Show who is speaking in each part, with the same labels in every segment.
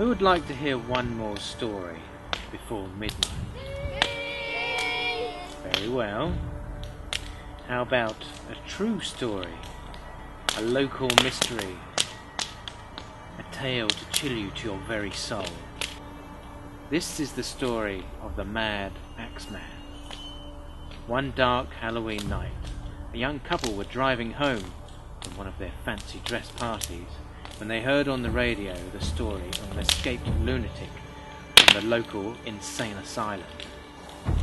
Speaker 1: Who would like to hear one more story before midnight? Very well. How about a true story? A local mystery? A tale to chill you to your very soul? This is the story of the Mad Axeman. One dark Halloween night, a young couple were driving home from one of their fancy dress parties when they heard on the radio the story of an escaped lunatic from the local insane asylum.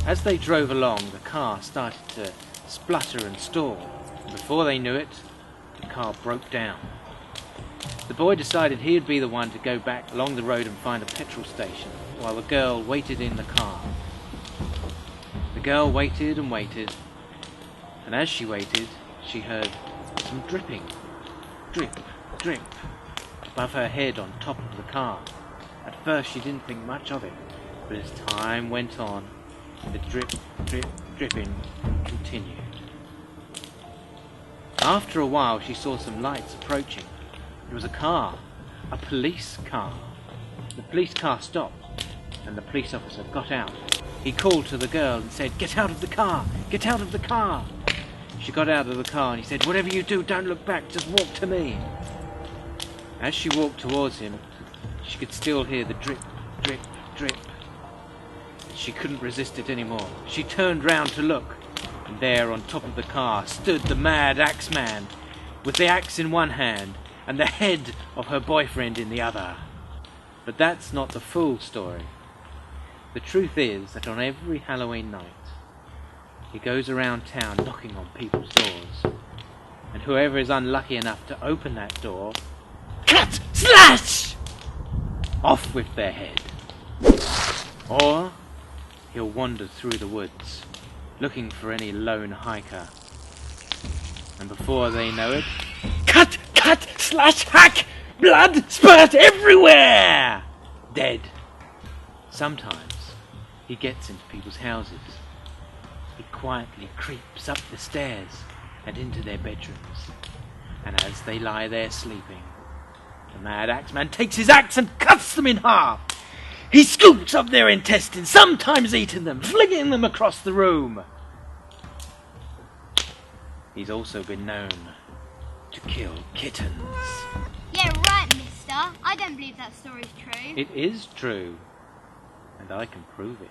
Speaker 1: As they drove along, the car started to splutter and stall, and before they knew it, the car broke down. The boy decided he'd be the one to go back along the road and find a petrol station, while the girl waited in the car. The girl waited and waited, and as she waited, she heard some dripping. Drip, drip, above her head on top of the car. At first she didn't think much of it, but as time went on, the drip, drip, dripping continued. After a while she saw some lights approaching. It was a car, a police car. The police car stopped, and the police officer got out. He called to the girl and said, "Get out of the car! Get out of the car!" She got out of the car and he said, "Whatever you do, don't look back, just walk to me." As she walked towards him, she could still hear the drip, drip, drip. She couldn't resist it anymore. She turned round to look, and there on top of the car stood the Mad Axeman, with the axe in one hand and the head of her boyfriend in the other. But that's not the full story. The truth is that on every Halloween night, he goes around town knocking on people's doors, and whoever is unlucky enough to open that door, cut, slash, off with their head. Or he'll wander through the woods, looking for any lone hiker, and before they know it, cut, cut, slash, hack, blood spurt everywhere, dead. Sometimes he gets into people's houses. He quietly creeps up the stairs and into their bedrooms, and as they lie there sleeping, the Mad Axeman takes his axe and cuts them in half. He scoops up their intestines, sometimes eating them, flinging them across the room. He's also been known to kill kittens.
Speaker 2: Yeah, right, mister. I don't believe that story's true.
Speaker 1: It is true, and I can prove it.